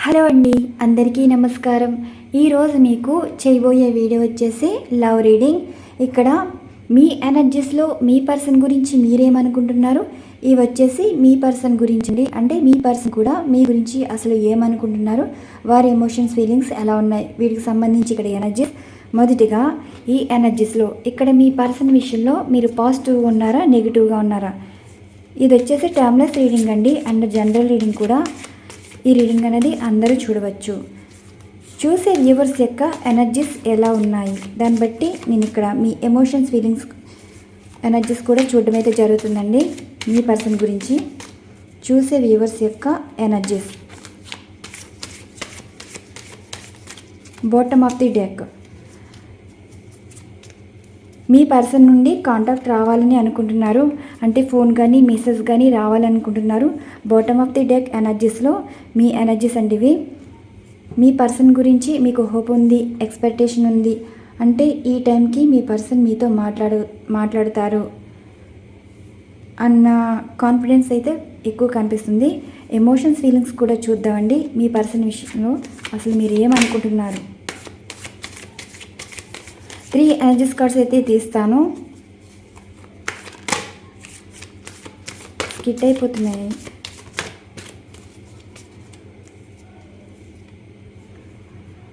Hello అండి, అందరికీ నమస్కారం. ఈరోజు మీకు చేయబోయే వీడియో వచ్చేసి లవ్ రీడింగ్. ఇక్కడ మీ ఎనర్జీస్లో మీ పర్సన్ గురించి మీరేమనుకుంటున్నారు, ఇవి వచ్చేసి మీ పర్సన్ గురించి అంటే మీ పర్సన్ కూడా మీ గురించి అసలు ఏమనుకుంటున్నారు, వారి ఎమోషన్స్ ఫీలింగ్స్ ఎలా ఉన్నాయి, వీటికి సంబంధించి ఇక్కడ ఎనర్జీస్. మొదటిగా ఈ ఎనర్జీస్లో ఇక్కడ మీ పర్సన్ విషయంలో మీరు పాజిటివ్గా ఉన్నారా, నెగిటివ్గా ఉన్నారా? ఇది వచ్చేసి టైమ్లెస్ రీడింగ్ అండి, అండ్ జనరల్ రీడింగ్ కూడా. ఈ రీడింగ్ అనేది అందరూ చూడవచ్చు. చూసే వ్యూవర్స్ యొక్క ఎనర్జీస్ ఎలా ఉన్నాయి దాన్ని బట్టి నేను ఇక్కడ మీ ఎమోషన్స్ ఫీలింగ్స్ ఎనర్జీస్ కూడా చూడడం అయితే జరుగుతుందండి. మీ పర్సన్ గురించి చూసే వ్యూవర్స్ యొక్క energies. Bottom of the deck. మీ పర్సన్ నుండి కాంటాక్ట్ రావాలని అనుకుంటున్నారు, అంటే ఫోన్ కానీ మెసేజ్ కానీ రావాలనుకుంటున్నారు. బాటమ్ ఆఫ్ ది డెక్ ఎనర్జీస్లో మీ ఎనర్జీస్ అండి ఇవి. మీ పర్సన్ గురించి మీకు హోప్ ఉంది, ఎక్స్పెక్టేషన్ ఉంది, అంటే ఈ టైంకి మీ పర్సన్ మీతో మాట్లాడతారు అన్న కాన్ఫిడెన్స్ అయితే ఎక్కువ కనిపిస్తుంది. ఎమోషన్స్ ఫీలింగ్స్ కూడా చూద్దామండి. మీ పర్సన్ విషయంలో అసలు మీరు ఏమనుకుంటున్నారు. 3 ఎనర్జీస్ కార్డ్స్ అయితే తీస్తాను. స్కిట్ అయిపోతున్నాయి.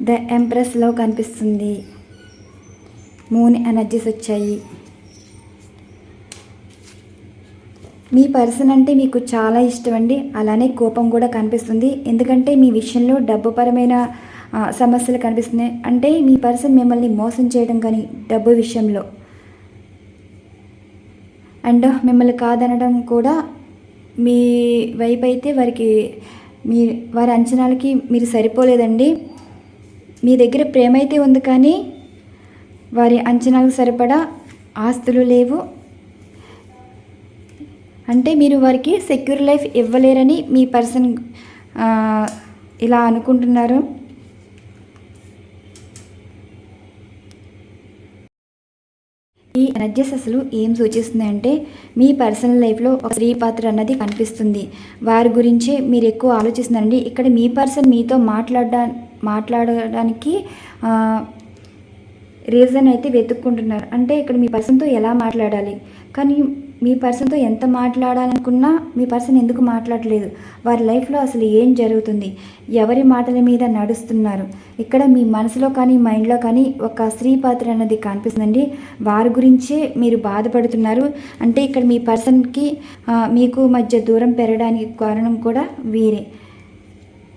ద ఎంప్రెస్లో కనిపిస్తుంది. మూన్ ఎనర్జీస్ వచ్చాయి. మీ పర్సన్ అంటే మీకు చాలా ఇష్టం అండి, అలానే కోపం కూడా కనిపిస్తుంది. ఎందుకంటే మీ విషయంలో డబ్బుపరమైన సమస్యలు కనిపిస్తున్నాయి, అంటే మీ పర్సన్ మిమ్మల్ని మోసం చేయడం కానీ డబ్బు విషయంలో, అండ్ మిమ్మల్ని కాదనడం కూడా మీ వైపు అయితే వారి అంచనాలకి మీరు సరిపోలేదండి. మీ దగ్గర ప్రేమ అయితే ఉంది, కానీ వారి అంచనాలకు సరిపడా ఆస్తులు లేవు, అంటే మీరు వారికి సెక్యూర్ లైఫ్ ఇవ్వలేరని మీ పర్సన్ ఇలా అనుకుంటున్నారు. ఈ ఎనర్జీస్ అసలు ఏం సూచిస్తుందంటే మీ పర్సనల్ లైఫ్లో ఒక స్త్రీ పాత్ర అన్నది కనిపిస్తుంది. వారి గురించే మీరు ఎక్కువ ఆలోచిస్తున్నారండి. ఇక్కడ మీ పర్సన్ మీతో మాట్లాడడానికి రీజన్ అయితే వెతుక్కుంటున్నారు. అంటే ఇక్కడ మీ పర్సన్తో ఎలా మాట్లాడాలి, కానీ మీ పర్సన్తో ఎంత మాట్లాడాలనుకున్నా మీ పర్సన్ ఎందుకు మాట్లాడలేదు, వారి లైఫ్లో అసలు ఏం జరుగుతుంది, ఎవరి మాటల మీద నడుస్తున్నారు, ఇక్కడ మీ మనసులో కానీ మైండ్లో కానీ ఒక స్త్రీ పాత్ర అన్నది కనిపిస్తుందండి. వారి గురించే మీరు బాధపడుతున్నారు. అంటే ఇక్కడ మీ పర్సన్కి మీకు మధ్య దూరం పెరగడానికి కారణం కూడా వీరే.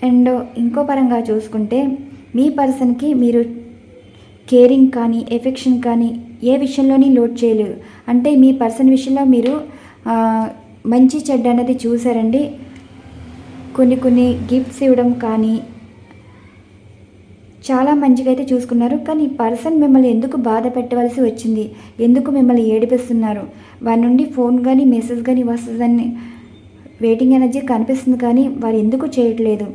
అండ్ ఇంకో పరంగా చూసుకుంటే మీ పర్సన్కి మీరు కేరింగ్ కానీ ఎఫెక్షన్ కానీ ఏ విషయంలోని లోడ్ చేయలేరు. అంటే మీ పర్సన్ విషయంలో మీరు మంచి చెడ్డ అనేది చూసారండి. కొన్ని గిఫ్ట్స్ ఇవ్వడం కానీ చాలా మంచిగా అయితే చూసుకున్నారు, కానీ పర్సన్ మిమ్మల్ని ఎందుకు బాధ పెట్టవలసి వచ్చింది, ఎందుకు మిమ్మల్ని ఏడిపిస్తున్నారు, వారి నుండి ఫోన్ కానీ మెసేజ్ కానీ వస్తుందని వెయిటింగ్ ఎనర్జీ కనిపిస్తుంది, కానీ వారు ఎందుకు చేయట్లేదు,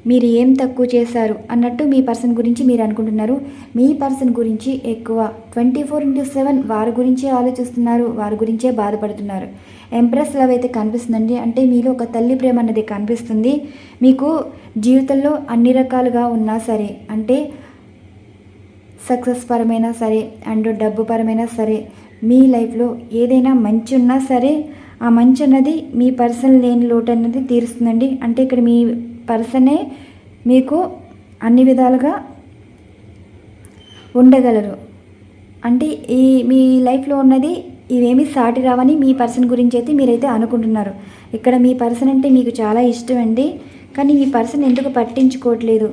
మీరు ఏం తక్కువ చేశారు అన్నట్టు మీ పర్సన్ గురించి మీరు అనుకుంటున్నారు. మీ పర్సన్ గురించి ఎక్కువ 24/7 వారి గురించే ఆలోచిస్తున్నారు, వారి గురించే బాధపడుతున్నారు. ఎంప్రెస్ లవ్ అయితే కనిపిస్తుందండి, అంటే మీలో ఒక తల్లి ప్రేమ అన్నది కనిపిస్తుంది. మీకు జీవితంలో అన్ని రకాలుగా ఉన్నా సరే, అంటే సక్సెస్ పరమైనా సరే అండ్ డబ్బు పరమైనా సరే, మీ లైఫ్లో ఏదైనా మంచి ఉన్నా సరే ఆ మంచి అన్నది మీ పర్సన్ లేని లోటు అన్నది తీరుస్తుందండి. అంటే ఇక్కడ మీ పర్సనే మీకు అన్ని విధాలుగా ఉండగలరు. అంటే మీ లైఫ్లో ఉన్నది ఇవేమీ సాటి రావని మీ పర్సన్ గురించి అయితే మీరైతే అనుకుంటున్నారు. ఇక్కడ మీ పర్సన్ అంటే మీకు చాలా ఇష్టం అండి, కానీ మీ పర్సన్ ఎందుకు పట్టించుకోవట్లేదు,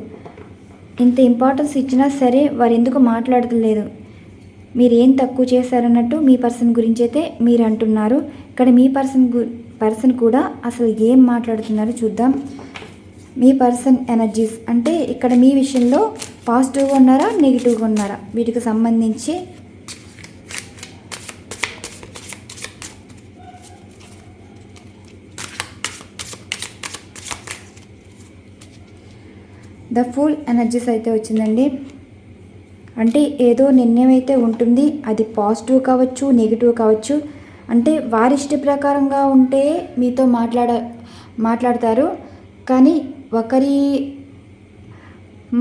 ఇంత ఇంపార్టెన్స్ ఇచ్చినా సరే వారు ఎందుకు మాట్లాడలేదు, మీరు ఏం తక్కువ చేశారన్నట్టు మీ పర్సన్ గురించి అయితే మీరు అంటున్నారు. ఇక్కడ మీ పర్సన్ కూడా అసలు ఏం మాట్లాడుతున్నారో చూద్దాం. మీ పర్సన్ ఎనర్జీస్ అంటే ఇక్కడ మీ విషయంలో పాజిటివ్గా ఉన్నారా, నెగిటివ్గా ఉన్నారా, వీటికి సంబంధించి ద ఫుల్ ఎనర్జీస్ అయితే వచ్చిందండి. అంటే ఏదో నిర్ణయం అయితే ఉంటుంది, అది పాజిటివ్ కావచ్చు, నెగిటివ్ కావచ్చు. అంటే వారి ఇష్ట ప్రకారంగా ఉంటే మీతో మాట్లాడతారు, కానీ ఒకరి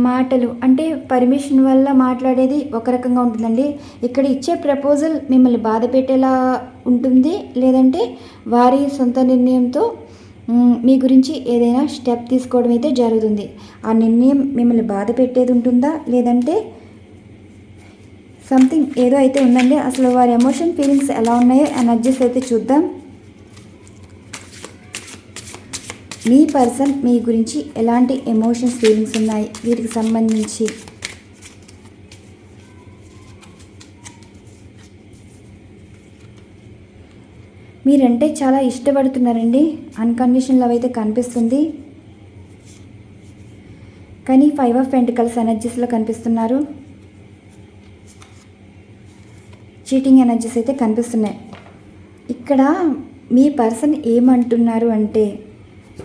మాటలు అంటే పర్మిషన్ వల్ల మాట్లాడేది ఒక రకంగా ఉంటుందండి. ఇక్కడ ఇచ్చే ప్రపోజల్ మిమ్మల్ని బాధ పెట్టేలా ఉంటుంది, లేదంటే వారి సొంత నిర్ణయంతో మీ గురించి ఏదైనా స్టెప్ తీసుకోవడం అయితే జరుగుతుంది. ఆ నిర్ణయం మిమ్మల్ని బాధ పెట్టేది ఉంటుందా, లేదంటే సంథింగ్ ఏదో అయితే ఉందండి. అసలు వారి ఎమోషన్ ఫీలింగ్స్ ఎలా ఉన్నాయో ఎనర్జీస్ అయితే చూద్దాం. మీ పర్సన్ మీ గురించి ఎలాంటి ఎమోషన్స్ ఫీలింగ్స్ ఉన్నాయి వీటికి సంబంధించి. మీరంటే చాలా ఇష్టపడుతున్నారండి. అన్కండిషనల్ లవ్ అయితే కనిపిస్తుంది. కానీ 5 ఆఫ్ పెంటికల్స్ ఎనర్జీస్లో కనిపిస్తున్నారు. చీటింగ్ ఎనర్జీస్ అయితే కనిపిస్తున్నాయి. ఇక్కడ మీ పర్సన్ ఏమంటున్నారు అంటే,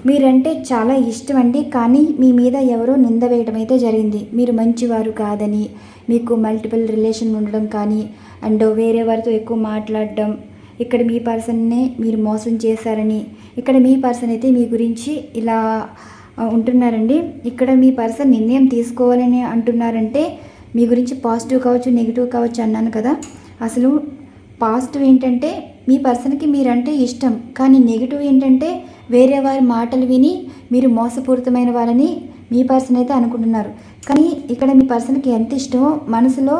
మీరంటే చాలా ఇష్టం అండి, కానీ మీ మీద ఎవరో నింద వేయడం అయితే జరిగింది. మీరు మంచివారు కాదని, మీకు మల్టిపుల్ రిలేషన్ ఉండడం కానీ, అండ్ వేరే వారితో ఎక్కువ మాట్లాడడం, ఇక్కడ మీ పర్సన్నే మీరు మోసం చేశారని, ఇక్కడ మీ పర్సన్ అయితే మీ గురించి ఇలా ఉంటున్నారండి. ఇక్కడ మీ పర్సన్ నిర్ణయం తీసుకోవాలని అంటున్నారంటే మీ గురించి పాజిటివ్ కావచ్చు, నెగిటివ్ కావచ్చు అన్నాను కదా. అసలు పాజిటివ్ ఏంటంటే మీ పర్సన్కి మీరంటే ఇష్టం, కానీ నెగిటివ్ ఏంటంటే వేరే వారి మాటలు విని మీరు మోసపూరితమైన వారని మీ పర్సన్ అయితే అనుకుంటున్నారు. కానీ ఇక్కడ మీ పర్సన్కి ఎంత ఇష్టమో మనసులో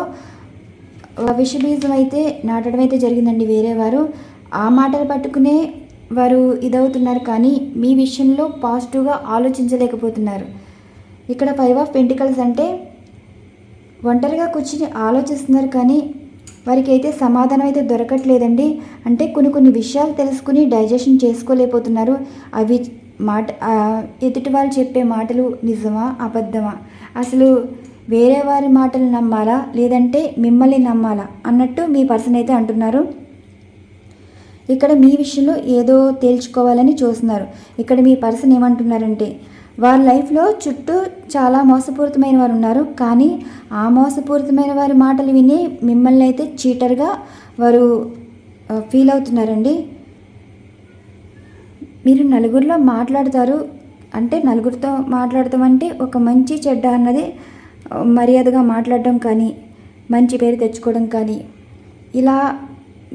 విషబీజం అయితే నాటడం అయితే జరిగిందండి. వేరే వారు ఆ మాటలు పట్టుకునే వారు ఇదవుతున్నారు, కానీ మీ విషయంలో పాజిటివ్గా ఆలోచించలేకపోతున్నారు. ఇక్కడ 5 ఆఫ్ పెంటికల్స్ అంటే ఒంటరిగా కూర్చుని ఆలోచిస్తున్నారు, కానీ వారికి అయితే సమాధానం అయితే దొరకట్లేదండి. అంటే కొన్ని విషయాలు తెలుసుకుని డైజెషన్ చేసుకోలేకపోతున్నారు. అవి ఎదుటి వాళ్ళు చెప్పే మాటలు నిజమా అబద్ధమా, అసలు వేరే వారి మాటలు నమ్మాలా లేదంటే మిమ్మల్ని నమ్మాలా అన్నట్టు మీ పర్సన్ అయితే అంటున్నారు. ఇక్కడ మీ విషయంలో ఏదో తేల్చుకోవాలని చూస్తున్నారు. ఇక్కడ మీ పర్సన్ ఏమంటున్నారంటే, వారి లైఫ్లో చుట్టూ చాలా మోసపూరితమైన వారు ఉన్నారు, కానీ ఆ మోసపూరితమైన వారి మాటలు విని మిమ్మల్ని అయితే చీటర్గా వారు ఫీల్ అవుతున్నారండి. మీరు నలుగురిలో మాట్లాడతారు, అంటే నలుగురితో మాట్లాడతాం అంటే ఒక మంచి చెడ్డ అన్నది మర్యాదగా మాట్లాడడం కానీ, మంచి పేరు తెచ్చుకోవడం కానీ, ఇలా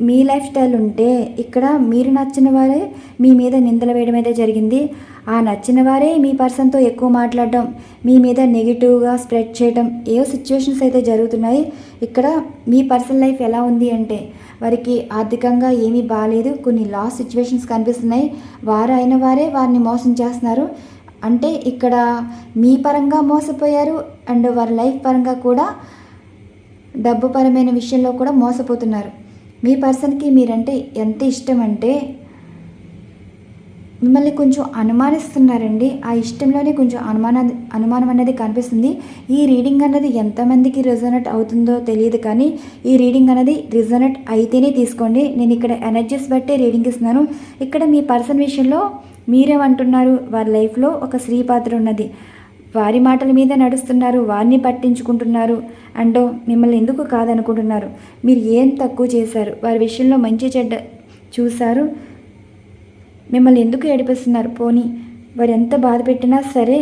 మీ లైఫ్ స్టైల్ ఉంటే ఇక్కడ మీరు నచ్చిన వారే మీ మీద నిందలు వేయడం అయితే జరిగింది. ఆ నచ్చిన వారే మీ పర్సన్తో ఎక్కువ మాట్లాడడం, మీ మీద నెగిటివ్గా స్ప్రెడ్ చేయడం, ఏవో సిచ్యువేషన్స్ అయితే జరుగుతున్నాయి. ఇక్కడ మీ పర్సనల్ లైఫ్ ఎలా ఉంది అంటే వారికి ఆర్థికంగా ఏమీ బాగాలేదు, కొన్ని లాస్ సిచ్యువేషన్స్ కనిపిస్తున్నాయి. వారు అయిన వారే వారిని మోసం చేస్తున్నారు. అంటే ఇక్కడ మీ పరంగా మోసపోయారు, అండ్ వారి లైఫ్ పరంగా కూడా డబ్బు పరమైన విషయంలో కూడా మోసపోతున్నారు. మీ పర్సన్కి మీరంటే ఎంత ఇష్టం అంటే మిమ్మల్ని కొంచెం అనుమానిస్తున్నారండి. ఆ ఇష్టంలోనే కొంచెం అనుమానం అనేది కనిపిస్తుంది. ఈ రీడింగ్ అన్నది ఎంతమందికి రెజొనేట్ అవుతుందో తెలియదు, కానీ ఈ రీడింగ్ అనేది రెజొనేట్ అయితేనే తీసుకోండి. నేను ఇక్కడ ఎనర్జీస్ బట్టే రీడింగ్ ఇస్తున్నాను. ఇక్కడ మీ పర్సన్ విషయంలో మీరేమంటున్నారు, వారి లైఫ్లో ఒక స్త్రీ పాత్ర ఉన్నది, వారి మాటల మీద నడుస్తున్నారు, వారిని పట్టించుకుంటున్నారు, అండ్ మిమ్మల్ని ఎందుకు కాదనుకుంటున్నారు, మీరు ఏం తక్కువ చేశారు, వారి విషయంలో మంచి చెడ్డ చూశారు, మిమ్మల్ని ఎందుకు ఏడిపిస్తున్నారు, పోనీ వారు ఎంత బాధ పెట్టినా సరే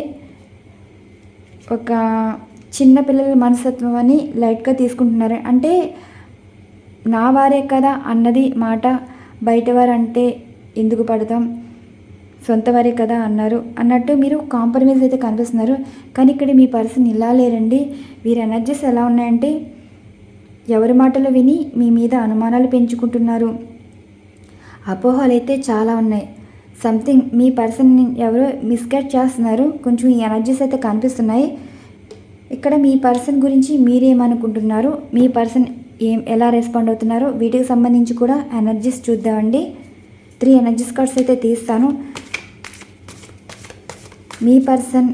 ఒక చిన్న పిల్లల మనస్తత్వం అని లైట్గా తీసుకుంటున్నారు. అంటే నా వారే కదా అన్నది మాట బయటవారు అంటే ఎందుకు పడతాం, సొంత వారే కదా అన్నారు అన్నట్టు మీరు కాంప్రమైజ్ అయితే కనిపిస్తున్నారు. కానీ ఇక్కడ మీ పర్సన్ ఇలా లేరండి. వీరి ఎనర్జీస్ ఎలా ఉన్నాయంటే ఎవరి మాటలు విని మీ మీద అనుమానాలు పెంచుకుంటున్నారు, అపోహలు అయితే చాలా ఉన్నాయి. సంథింగ్ మీ పర్సన్ ఎవరో మిస్గైడ్ చేస్తున్నారు. కొంచెం ఈ ఎనర్జీస్ అయితే కనిపిస్తున్నాయి. ఇక్కడ మీ పర్సన్ గురించి మీరేమనుకుంటున్నారు, మీ పర్సన్ ఎలా రెస్పాండ్ అవుతున్నారు, వీటికి సంబంధించి కూడా ఎనర్జీస్ చూద్దామండి. 3 ఎనర్జీస్ కార్డ్స్ అయితే తీస్తాను. మీ పర్సన్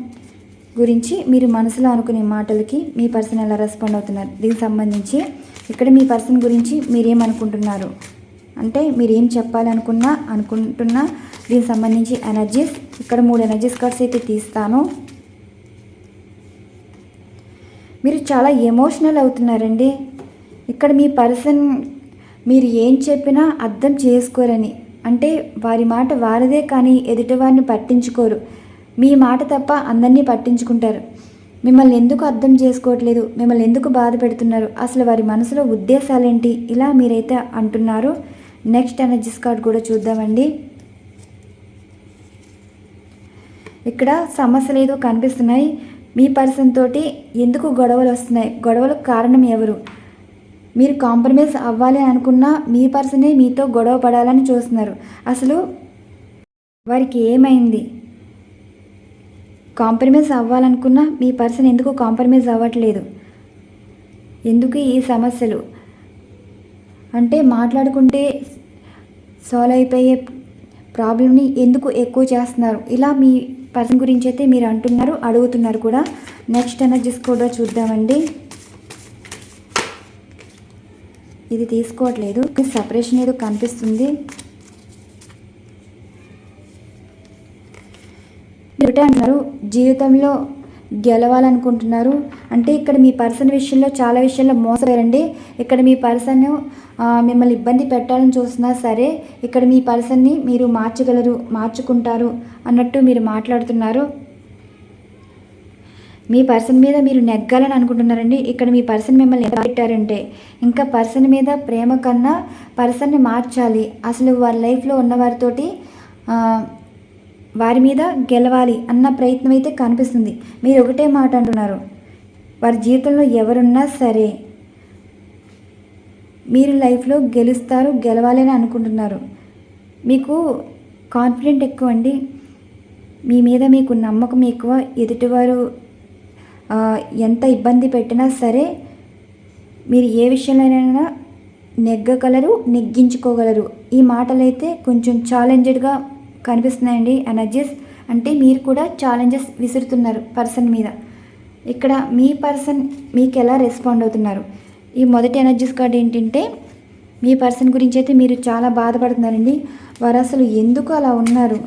గురించి మీరు మనసులో అనుకునే మాటలకి మీ పర్సన్ ఎలా రెస్పాండ్ అవుతున్నారు, దీనికి సంబంధించి ఇక్కడ మీ పర్సన్ గురించి మీరేమనుకుంటున్నారు, అంటే మీరు ఏం అనుకుంటున్నా దీనికి సంబంధించి ఎనర్జీస్. ఇక్కడ 3 ఎనర్జీస్ కార్డ్స్ అయితే తీస్తాను. మీరు చాలా ఎమోషనల్ అవుతున్నారండి. ఇక్కడ మీ పర్సన్ మీరు ఏం చెప్పినా అర్థం చేసుకోరని, అంటే వారి మాట వారిదే కానీ ఎదుటి వారిని పట్టించుకోరు, మీ మాట తప్ప అందరినీ పట్టించుకుంటారు. మిమ్మల్ని ఎందుకు అర్థం చేసుకోవట్లేదు, మిమ్మల్ని ఎందుకు బాధ పెడుతున్నారు, అసలు వారి మనసులో ఉద్దేశాలేంటి, ఇలా మీరైతే అంటున్నారు. నెక్స్ట్ ఎనర్జీస్ కార్డ్ కూడా చూద్దామండి. ఇక్కడ సమస్యలు ఏదో కనిపిస్తున్నాయి. మీ పర్సన్ తోటి ఎందుకు గొడవలు వస్తున్నాయి, గొడవలకు కారణం ఎవరు, మీరు కాంప్రమైజ్ అవ్వాలి అనుకున్నా మీ పర్సనే మీతో గొడవ పడాలని చూస్తున్నారు. అసలు వారికి ఏమైంది, కాంప్రమైజ్ అవ్వాలనుకున్నా మీ పర్సన్ ఎందుకు కాంప్రమైజ్ అవ్వట్లేదు, ఎందుకు ఈ సమస్యలు అంటే మాట్లాడుకుంటే సాల్వ్ అయిపోయే ప్రాబ్లమ్ని ఎందుకు ఎక్కువ చేస్తున్నారు, ఇలా మీ పర్సన్ గురించి అయితే మీరు అంటున్నారు, అడుగుతున్నారు కూడా. నెక్స్ట్ ఎనర్జీస్ కూడా చూద్దామండి. ఇది తీసుకోవట్లేదు, సపరేషన్ ఏదో కనిపిస్తుంది. ఒకటే అంటున్నారు, జీవితంలో గెలవాలనుకుంటున్నారు. అంటే ఇక్కడ మీ పర్సన్ విషయంలో చాలా విషయాల్లో మోసపోయారండి. ఇక్కడ మీ పర్సన్ మిమ్మల్ని ఇబ్బంది పెట్టాలని చూస్తున్నా సరే ఇక్కడ మీ పర్సన్ని మీరు మార్చగలరు, మార్చుకుంటారు అన్నట్టు మీరు మాట్లాడుతున్నారు. మీ పర్సన్ మీద మీరు నెగ్గాలని అనుకుంటున్నారండి. ఇక్కడ మీ పర్సన్ మిమ్మల్ని ఎలా పెట్టారంటే ఇంకా పర్సన్ మీద ప్రేమ కన్నా పర్సన్ని మార్చాలి, అసలు వారి లైఫ్లో ఉన్న వారితోటి వారి మీద గెలవాలి అన్న ప్రయత్నం అయితే కనిపిస్తుంది. మీరు ఒకటే మాట అంటున్నారు, వారి జీవితంలో ఎవరున్నా సరే మీరు లైఫ్లో గెలుస్తారు, గెలవాలి అని అనుకుంటున్నారు. మీకు కాన్ఫిడెంట్ ఎక్కువ అండి, మీ మీద మీకు నమ్మకం ఎక్కువ. ఎదుటివారు ఎంత ఇబ్బంది పెట్టినా సరే మీరు ఏ విషయంలోనైనా నెగ్గగలరు, నెగ్గించుకోగలరు. ఈ మాటలైతే కొంచెం ఛాలెంజ్డ్గా కనిపిస్తున్నాయండి ఎనర్జీస్. అంటే మీరు కూడా ఛాలెంజెస్ విసురుతున్నారు పర్సన్ మీద. ఇక్కడ మీ పర్సన్ మీకు ఎలా రెస్పాండ్ అవుతున్నారు. ఈ మొదటి ఎనర్జీస్ కార్డ్ ఏంటంటే మీ పర్సన్ గురించి అయితే మీరు చాలా బాధపడుతున్నారండి. వారు అసలు ఎందుకు అలా ఉన్నారు,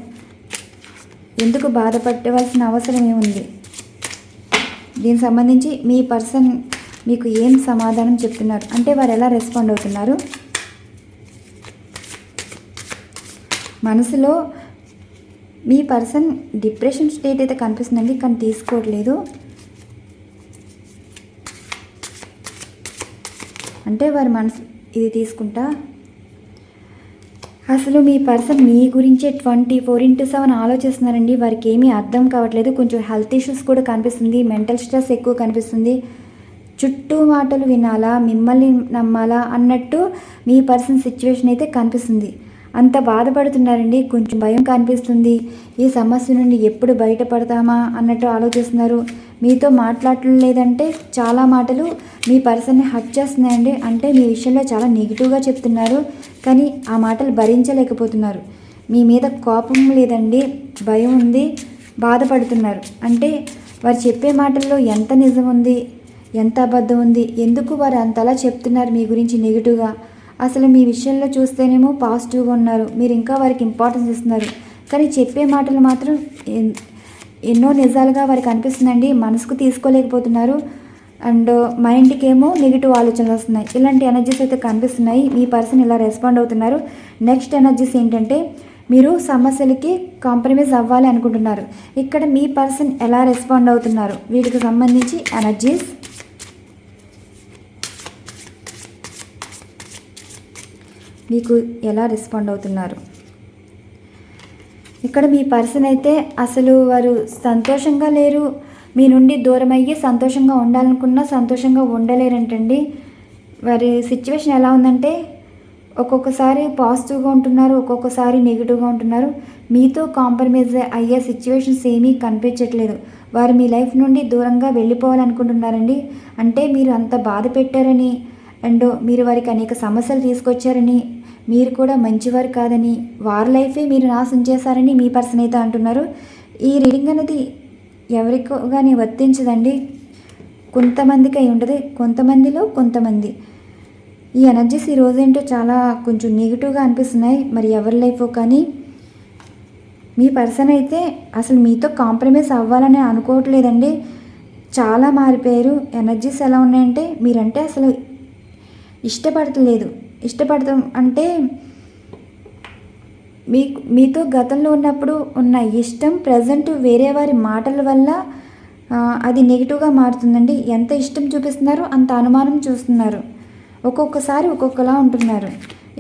ఎందుకు బాధపడవలసిన అవసరం ఏముంది, దీనికి సంబంధించి మీ పర్సన్ మీకు ఏం సమాధానం చెప్తున్నారు, అంటే వారు ఎలా రెస్పాండ్ అవుతున్నారు. మనసులో మీ పర్సన్ డిప్రెషన్ స్టేట్ అయితే కనిపిస్తుందండి, కానీ తీసుకోవట్లేదు. అంటే వారి మనసు ఇది తీసుకుంటా. అసలు మీ పర్సన్ మీ గురించే 24/7 ఆలోచిస్తున్నారండి. వారికి ఏమీ అర్థం కావట్లేదు. కొంచెం హెల్త్ ఇష్యూస్ కూడా కనిపిస్తుంది, మెంటల్ స్ట్రెస్ ఎక్కువ కనిపిస్తుంది. చుట్టూ మాటలు వినాలా, మిమ్మల్ని నమ్మాలా అన్నట్టు మీ పర్సన్ సిచ్యువేషన్ అయితే కనిపిస్తుంది. అంత బాధపడుతున్నారండి. కొంచెం భయం కనిపిస్తుంది. ఈ సమస్య నుండి ఎప్పుడు బయటపడతామా అన్నట్టు ఆలోచిస్తున్నారు. మీతో మాట్లాడటం లేదంటే చాలా మాటలు మీ పర్సన్ని హర్ట్ చేస్తున్నాయండి. అంటే మీ విషయంలో చాలా నెగిటివ్గా చెప్తున్నారు, కానీ ఆ మాటలు భరించలేకపోతున్నారు. మీ మీద కోపం లేదండి, భయం ఉంది, బాధపడుతున్నారు. అంటే వారు చెప్పే మాటల్లో ఎంత నిజం ఉంది, ఎంత అబద్ధం ఉంది, ఎందుకు వారు అంతలా చెప్తున్నారు మీ గురించి నెగిటివ్గా. అసలు మీ విషయంలో చూస్తేనేమో పాజిటివ్గా ఉన్నారు, మీరు ఇంకా వారికి ఇంపార్టెన్స్ ఇస్తున్నారు, కానీ చెప్పే మాటలు మాత్రం ఎన్నో నిజాలుగా వారికి అనిపిస్తుందండి. మనసుకు తీసుకోలేకపోతున్నారు. అండ్ మైండ్కి ఏమో నెగిటివ్ ఆలోచనలు వస్తున్నాయి. ఇలాంటి ఎనర్జీస్ అయితే కనిపిస్తున్నాయి. మీ పర్సన్ ఇలా రెస్పాండ్ అవుతున్నారు. నెక్స్ట్ ఎనర్జీస్ ఏంటంటే మీరు సమస్యలకి కాంప్రమైజ్ అవ్వాలి అనుకుంటున్నారు. ఇక్కడ మీ పర్సన్ ఎలా రెస్పాండ్ అవుతున్నారు, వీటికి సంబంధించి ఎనర్జీస్. మీకు ఎలా రెస్పాండ్ అవుతున్నారు. ఇక్కడ మీ పర్సన్ అయితే అసలు వారు సంతోషంగా లేరు, మీ నుండి దూరం అయ్యి సంతోషంగా ఉండాలనుకున్నా సంతోషంగా ఉండలేరంటండి. వారి సిచ్యువేషన్ ఎలా ఉందంటే ఒక్కొక్కసారి పాజిటివ్గా ఉంటున్నారు, ఒక్కొక్కసారి నెగిటివ్గా ఉంటున్నారు. మీతో కాంప్రమైజ్ అయ్యే సిచ్యువేషన్స్ ఏమీ కనిపించట్లేదు. వారు మీ లైఫ్ నుండి దూరంగా వెళ్ళిపోవాలనుకుంటున్నారండి. అంటే మీరు అంత బాధ పెట్టారని, అండ్ మీరు వారికి అనేక సమస్యలు తీసుకొచ్చారని, మీరు కూడా మంచివారు కాదని, వారి లైఫే మీరు నాశనం చేశారని మీ పర్సన్ అయితే అంటున్నారు. ఈ రీడింగ్ అనేది ఎవరికో కానీ వర్తించదండి, కొంతమందికి అయి ఉంటుంది, కొంతమందిలో కొంతమంది. ఈ ఎనర్జీస్ ఈ రోజేంటో చాలా కొంచెం నెగిటివ్గా అనిపిస్తున్నాయి. మరి ఎవరి లైఫో కానీ మీ పర్సన్ అయితే అసలు మీతో కాంప్రమైజ్ అవ్వాలని అనుకోవట్లేదండి. చాలా మారిపోయారు. ఎనర్జీస్ ఎలా ఉన్నాయంటే మీరంటే అసలు ఇష్టపడతలేదు. ఇష్టపడతాం అంటే మీతో గతంలో ఉన్నప్పుడు ఉన్న ఇష్టం ప్రజెంట్ వేరే వారి మాటల వల్ల అది నెగిటివ్గా మారుతుందండి. ఎంత ఇష్టం చూపిస్తున్నారో అంత అనుమానం చూస్తున్నారు. ఒక్కొక్కసారి ఒక్కొక్కలా ఉంటున్నారు.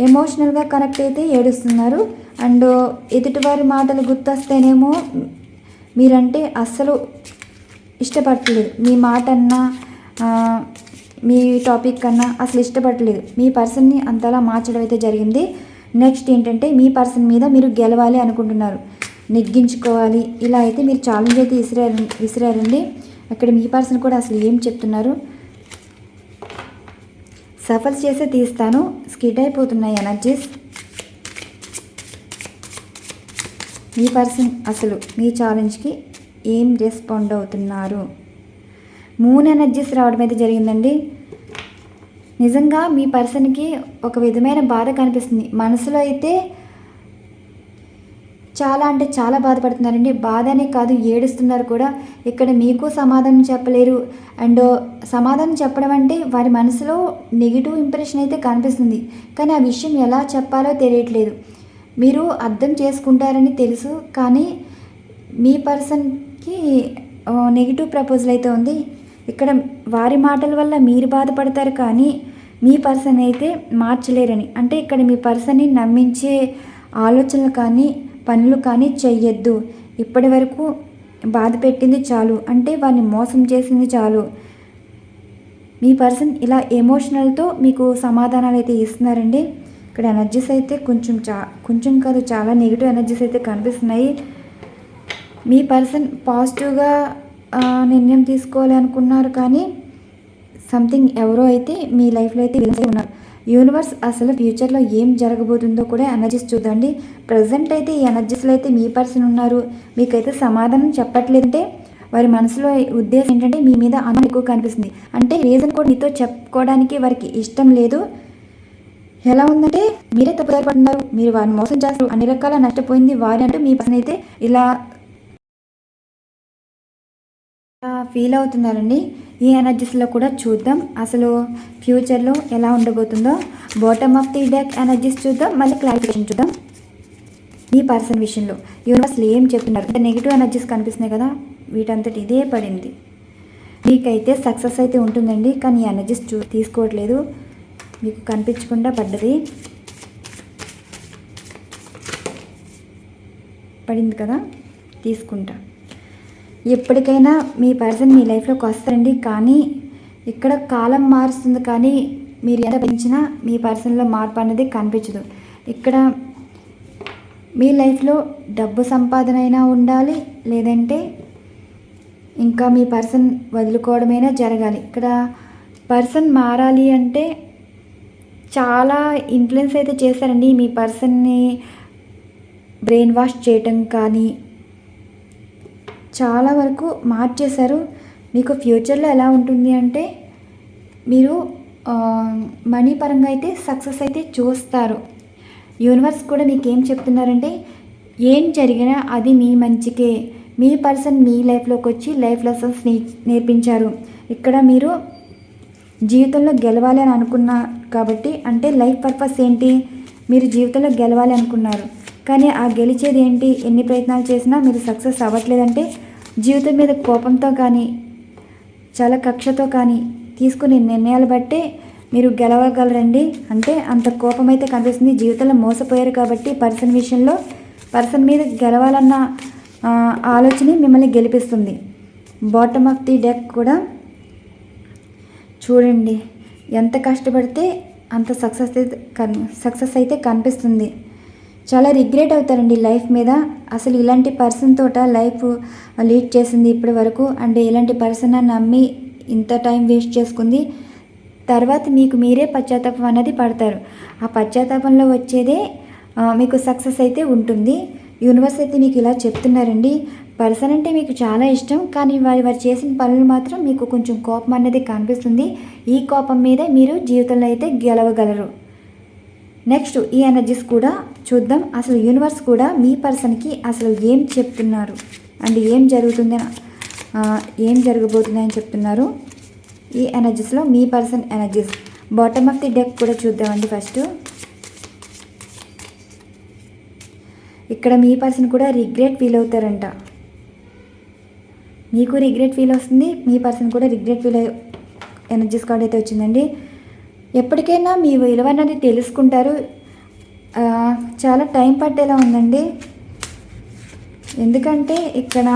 ఎమోషనల్గా కనెక్ట్ అయితే ఏడుస్తున్నారు. అండ్ ఎదుటివారి మాటలు గుర్తొస్తేనేమో మీరంటే అస్సలు ఇష్టపడట్లేదు. మీ మాట అన్నా మీ టాపిక్ కన్నా అసలు ఇష్టపడట్లేదు. మీ పర్సన్ని అంతలా మార్చడం అయితే జరిగింది. నెక్స్ట్ ఏంటంటే మీ పర్సన్ మీద మీరు గెలవాలి అనుకుంటున్నారు, నెగ్గించుకోవాలి. ఇలా అయితే మీరు ఛాలెంజ్ అయితే విసిరారండి. అక్కడ మీ పర్సన్ కూడా అసలు ఏం చెప్తున్నారు, సఫల్స్ చేసే తీస్తాను, స్కిడ్ అయిపోతున్నాయి ఎనర్జీస్. మీ పర్సన్ అసలు మీ ఛాలెంజ్కి ఏం రెస్పాండ్ అవుతున్నారు. మూన్ ఎనర్జీస్ రావడం అయితే జరిగిందండి. నిజంగా మీ పర్సన్కి ఒక విధమైన బాధ కనిపిస్తుంది. మనసులో అయితే చాలా అంటే చాలా బాధపడుతున్నారండి. బాధనే కాదు, ఏడుస్తున్నారు కూడా. ఇక్కడ మీకు సమాధానం చెప్పలేరు. అండ్ సమాధానం చెప్పడం అంటే వారి మనసులో నెగిటివ్ ఇంప్రెషన్ అయితే కనిపిస్తుంది. కానీ ఆ విషయం ఎలా చెప్పాలో తెలియట్లేదు. మీరు అర్థం చేసుకుంటారని తెలుసు, కానీ మీ పర్సన్కి నెగిటివ్ ప్రపోజల్ అయితే ఉంది. ఇక్కడ వారి మాటల వల్ల మీరు బాధపడతారు, కానీ మీ పర్సన్ అయితే మార్చలేరని. అంటే ఇక్కడ మీ పర్సన్ని నమ్మించే ఆలోచనలు కానీ పనులు కానీ చెయ్యొద్దు. ఇప్పటి వరకు బాధ పెట్టింది చాలు, అంటే వారిని మోసం చేసింది చాలు. మీ పర్సన్ ఇలా ఎమోషనల్తో మీకు సమాధానాలు అయితే ఇస్తున్నారండి. ఇక్కడ ఎనర్జీస్ అయితే కొంచెం కాదు చాలా నెగిటివ్ ఎనర్జీస్ అయితే కనిపిస్తున్నాయి. మీ పర్సన్ పాజిటివ్గా నిర్ణయం తీసుకోవాలి అనుకున్నారు, కానీ సంథింగ్ ఎవరో అయితే మీ లైఫ్లో అయితే విలన్స్ ఉన్నారు. యూనివర్స్ అసలు ఫ్యూచర్లో ఏం జరగబోతుందో కూడా ఎనర్జీస్ చూద్దండి. ప్రజెంట్ అయితే ఈ ఎనర్జీస్లో అయితే మీ పర్సన్ ఉన్నారు, మీకైతే సమాధానం చెప్పట్లేదంటే వారి మనసులో ఉద్దేశం ఏంటంటే మీ మీద అనుమానం ఎక్కువ కనిపిస్తుంది. అంటే రీజన్ కూడా మీతో చెప్పుకోవడానికి వారికి ఇష్టం లేదు. ఎలా ఉందంటే మీరే తప్పుదారి పడుతున్నారు, మీరు వారిని మోసం చేస్తారు, అన్ని రకాల నష్టపోయింది వారి అంటూ మీ పర్సన్ అయితే ఇలా ఫీల్ అవుతున్నారండి. ఈ ఎనర్జీస్లో కూడా చూద్దాం అసలు ఫ్యూచర్లో ఎలా ఉండబోతుందో. Bottom of the deck energies చూద్దాం, మళ్ళీ క్లారిఫికేషన్ చూద్దాం. ఈ పర్సన్ విషయంలో యూనివర్స్లో ఏం చెప్తున్నారు. అంటే నెగిటివ్ ఎనర్జీస్ కనిపిస్తున్నాయి కదా, వీటంతటి ఇదే పడింది. మీకైతే సక్సెస్ అయితే ఉంటుందండి, కానీ ఈ ఎనర్జీస్ తీసుకోవట్లేదు, మీకు కనిపించకుండా పడింది కదా, తీసుకుంటా. ఎప్పటికైనా మీ పర్సన్ మీ లైఫ్లోకి వస్తారండి, కానీ ఇక్కడ కాలం మారుస్తుంది, కానీ మీరు ఎంత పెంచినా మీ పర్సన్లో మార్పు అనేది కనిపించదు. ఇక్కడ మీ లైఫ్లో డబ్బు సంపాదన అయినా ఉండాలి, లేదంటే ఇంకా మీ పర్సన్ వదులుకోవడమైనా జరగాలి. ఇక్కడ పర్సన్ మారాలి అంటే చాలా ఇన్ఫ్లుయెన్స్ అయితే చేశారండి. మీ పర్సన్ని బ్రెయిన్ వాష్ చేయటం కానీ చాలా వరకు మార్చేశారు. మీకు ఫ్యూచర్లో ఎలా ఉంటుంది అంటే మీరు మనీ పరంగా అయితే సక్సెస్ అయితే చూస్తారు. యూనివర్స్ కూడా మీకు ఏం చెప్తున్నారంటే ఏం జరిగినా అది మీ మంచికే. మీ పర్సన్ మీ లైఫ్లోకి వచ్చి లైఫ్ లెసన్స్ నేర్పించారు. ఇక్కడ మీరు జీవితంలో గెలవాలి అని అనుకున్నారు కాబట్టి, అంటే లైఫ్ పర్పస్ ఏంటి, మీరు జీవితంలో గెలవాలి అనుకున్నారు, కానీ ఆ గెలిచేది ఏంటి, ఎన్ని ప్రయత్నాలు చేసినా మీరు సక్సెస్ అవ్వట్లేదంటే జీవితం మీద కోపంతో కానీ చాలా కక్షతో కానీ తీసుకునే నిర్ణయాలు బట్టే మీరు గెలవగలరండి. అంటే అంత కోపం అయితే కనిపిస్తుంది. జీవితంలో మోసపోయారు కాబట్టి పర్సన్ విషయంలో పర్సన్ మీద గెలవాలన్న ఆలోచన మిమ్మల్ని గెలిపిస్తుంది. బాటమ్ ఆఫ్ ది డెక్ కూడా చూడండి, ఎంత కష్టపడితే అంత సక్సెస్ అయితే కనిపిస్తుంది. చాలా రిగ్రెట్ అవుతారండి లైఫ్ మీద. అసలు ఇలాంటి పర్సన్ తోట లైఫ్ లీడ్ చేసింది ఇప్పటి వరకు, అంటే ఇలాంటి పర్సన్ నమ్మి ఇంత టైం వేస్ట్ చేసుకుంది. తర్వాత మీకు మీరే పశ్చాత్తాపం అనేది పడతారు. ఆ పశ్చాత్తాపంలో వచ్చేదే మీకు సక్సెస్ అయితే ఉంటుంది. యూనివర్స్ అయితే మీకు ఇలా చెప్తున్నారండి. పర్సన్ అంటే మీకు చాలా ఇష్టం, కానీ వారు చేసిన పనులు మాత్రం మీకు కొంచెం కోపం అనేది కనిపిస్తుంది. ఈ కోపం మీద మీరు జీవితంలో అయితే గెలవగలరు. నెక్స్ట్ ఈ ఎనర్జీస్ కూడా చూద్దాం. అసలు యూనివర్స్ కూడా మీ పర్సన్కి అసలు ఏం చెప్తున్నారు అండ్ ఏం జరగబోతుందని చెప్తున్నారు. ఈ ఎనర్జీస్లో మీ person energies bottom of the deck కూడా చూద్దామండి. ఫస్ట్ ఇక్కడ మీ పర్సన్ కూడా రిగ్రెట్ ఫీల్ అవుతారంట. మీకు రిగ్రెట్ ఫీల్ వస్తుంది, మీ పర్సన్ కూడా రిగ్రెట్ ఫీల్ ఎనర్జీస్ కార్డ్ అయితే వచ్చిందండి. ఎప్పటికైనా మీ విలువ అనేది తెలుసుకుంటారు. చాలా టైం పట్టేలా ఉందండి. ఎందుకంటే ఇక్కడ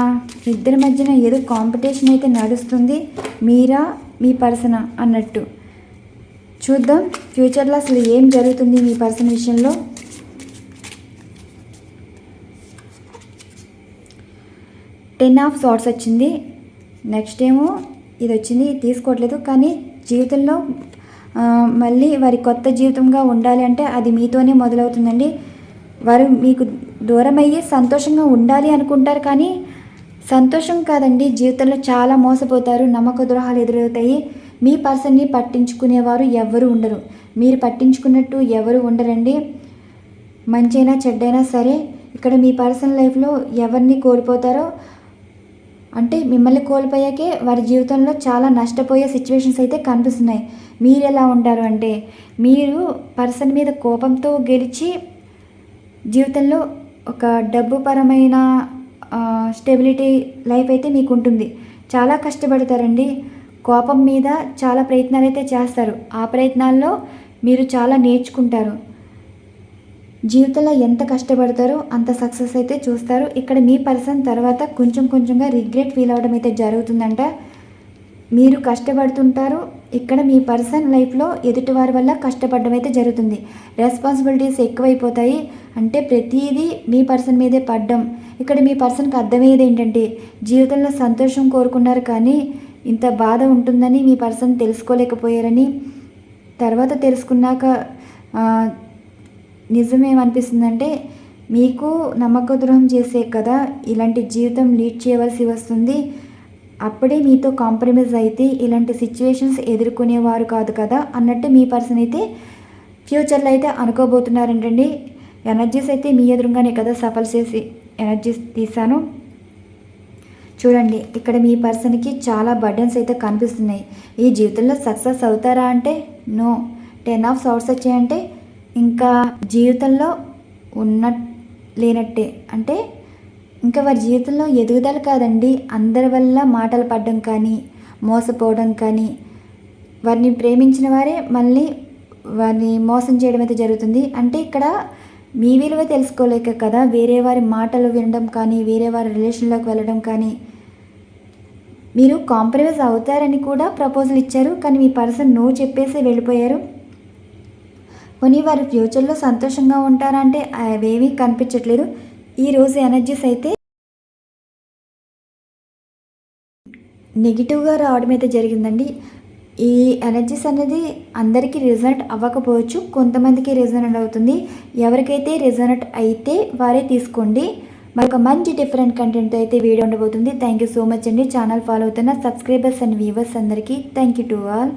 ఇద్దరి మధ్యన ఏదో కాంపిటీషన్ అయితే నడుస్తుంది, మీరా మీ పర్సనా అన్నట్టు. చూద్దాం ఫ్యూచర్లో అసలు ఏం జరుగుతుంది మీ పర్సన్ విషయంలో. టెన్ ఆఫ్ సార్ట్స్ వచ్చింది. నెక్స్ట్ ఏమో ఇది వచ్చింది, తీసుకోవట్లేదు. కానీ జీవితంలో మళ్ళీ వారి కొత్త జీవితంగా ఉండాలి అంటే అది మీతోనే మొదలవుతుందండి. వారు మీకు దూరం అయ్యి సంతోషంగా ఉండాలి అనుకుంటారు, కానీ సంతోషం కాదండి, జీవితంలో చాలా మోసపోతారు, నమ్మక ద్రోహాలు ఎదురవుతాయి. మీ పర్సన్ని పట్టించుకునేవారు ఎవరు ఉండరు, మీరు పట్టించుకున్నట్టు ఎవరు ఉండరండి. మంచైనా చెడ్డైనా సరే ఇక్కడ మీ పర్సనల్ లైఫ్లో ఎవరిని కోల్పోతారో అంటే మిమ్మల్ని కోల్పోయాకే వారి జీవితంలో చాలా నష్టపోయే సిచ్యువేషన్స్ అయితే కనిపిస్తున్నాయి. మీరు ఎలా ఉంటారు అంటే మీరు పర్సన్ మీద కోపంతో గెలిచి జీవితంలో ఒక డబ్బు పరమైన స్టెబిలిటీ లైఫ్ అయితే మీకు ఉంటుంది. చాలా కష్టపడతారండి, కోపం మీద చాలా ప్రయత్నాలు అయితే చేస్తారు. ఆ ప్రయత్నాల్లో మీరు చాలా నేర్చుకుంటారు. జీవితంలో ఎంత కష్టపడతారో అంత సక్సెస్ అయితే చూస్తారు. ఇక్కడ మీ పర్సన్ తర్వాత కొంచెం కొంచెంగా రిగ్రెట్ ఫీల్ అవ్వడం అయితే జరుగుతుందంట. మీరు కష్టపడుతుంటారు, ఇక్కడ మీ పర్సన్ లైఫ్లో ఎదుటివారి వల్ల కష్టపడడం అయితే జరుగుతుంది. రెస్పాన్సిబిలిటీస్ ఎక్కువైపోతాయి, అంటే ప్రతిదీ మీ పర్సన్ మీదే పడ్డం. ఇక్కడ మీ పర్సన్కి అర్థమయ్యేది ఏంటంటే జీవితంలో సంతోషం కోరుకున్నారు, కానీ ఇంత బాధ ఉంటుందని మీ పర్సన్ తెలుసుకోలేకపోయారని. తర్వాత తెలుసుకున్నాక నిజమేమనిపిస్తుందంటే మీకు నమ్మక ద్రోహం చేసే కదా ఇలాంటి జీవితం లీడ్ చేయవలసి వస్తుంది. అప్పుడే మీతో కాంప్రమైజ్ అయితే ఇలాంటి సిచ్యువేషన్స్ ఎదుర్కొనేవారు కాదు కదా అన్నట్టు మీ పర్సన్ అయితే ఫ్యూచర్లో అయితే అనుకోబోతున్నారంటండి. ఎనర్జీస్ అయితే మీ ఎదురుగానే కదా సఫల్ చేసి ఎనర్జీస్ తీసాను. చూడండి ఇక్కడ మీ పర్సన్కి చాలా బర్డెన్స్ అయితే కనిపిస్తున్నాయి. ఈ జీవితంలో సక్సెస్ అవుతారా అంటే నో. 10 ఆఫ్ సార్ట్స్ వచ్చాయంటే ఇంకా జీవితంలో లేనట్టే. అంటే ఇంకా వారి జీవితంలో ఎదుగుదల కాదండి, అందరి వల్ల మాటలు పడడం కానీ మోసపోవడం కానీ, వారిని ప్రేమించిన వారే మళ్ళీ వారిని మోసం చేయడం అయితే జరుగుతుంది. అంటే ఇక్కడ మీ విలువ తెలుసుకోలేక కదా వేరే వారి మాటలు వినడం కానీ, వేరే వారి రిలేషన్లోకి వెళ్ళడం కానీ. మీరు కాంప్రమైజ్ అవుతారని కూడా ప్రపోజల్ ఇచ్చారు, కానీ మీ పర్సన్ నో చెప్పేసి వెళ్ళిపోయారు. కొన్ని వారి ఫ్యూచర్లో సంతోషంగా ఉంటారా అంటే అవేమీ కనిపించట్లేదు. ఈరోజు ఎనర్జీస్ అయితే నెగిటివ్గా రావడం అయితే జరిగిందండి. ఈ ఎనర్జీస్ అనేది అందరికీ రిజల్ట్ అవ్వకపోవచ్చు, కొంతమందికి రిజల్ట్ అవుతుంది. ఎవరికైతే రిజల్ట్ అయితే వారే తీసుకోండి. మరొక మంచి డిఫరెంట్ కంటెంట్తో అయితే వీడియో ఉండబోతుంది. థ్యాంక్ యూ సో మచ్ అండి. ఛానల్ ఫాలో అవుతున్న సబ్స్క్రైబర్స్ అండ్ వ్యూవర్స్ అందరికీ థ్యాంక్ యూ టు ఆల్.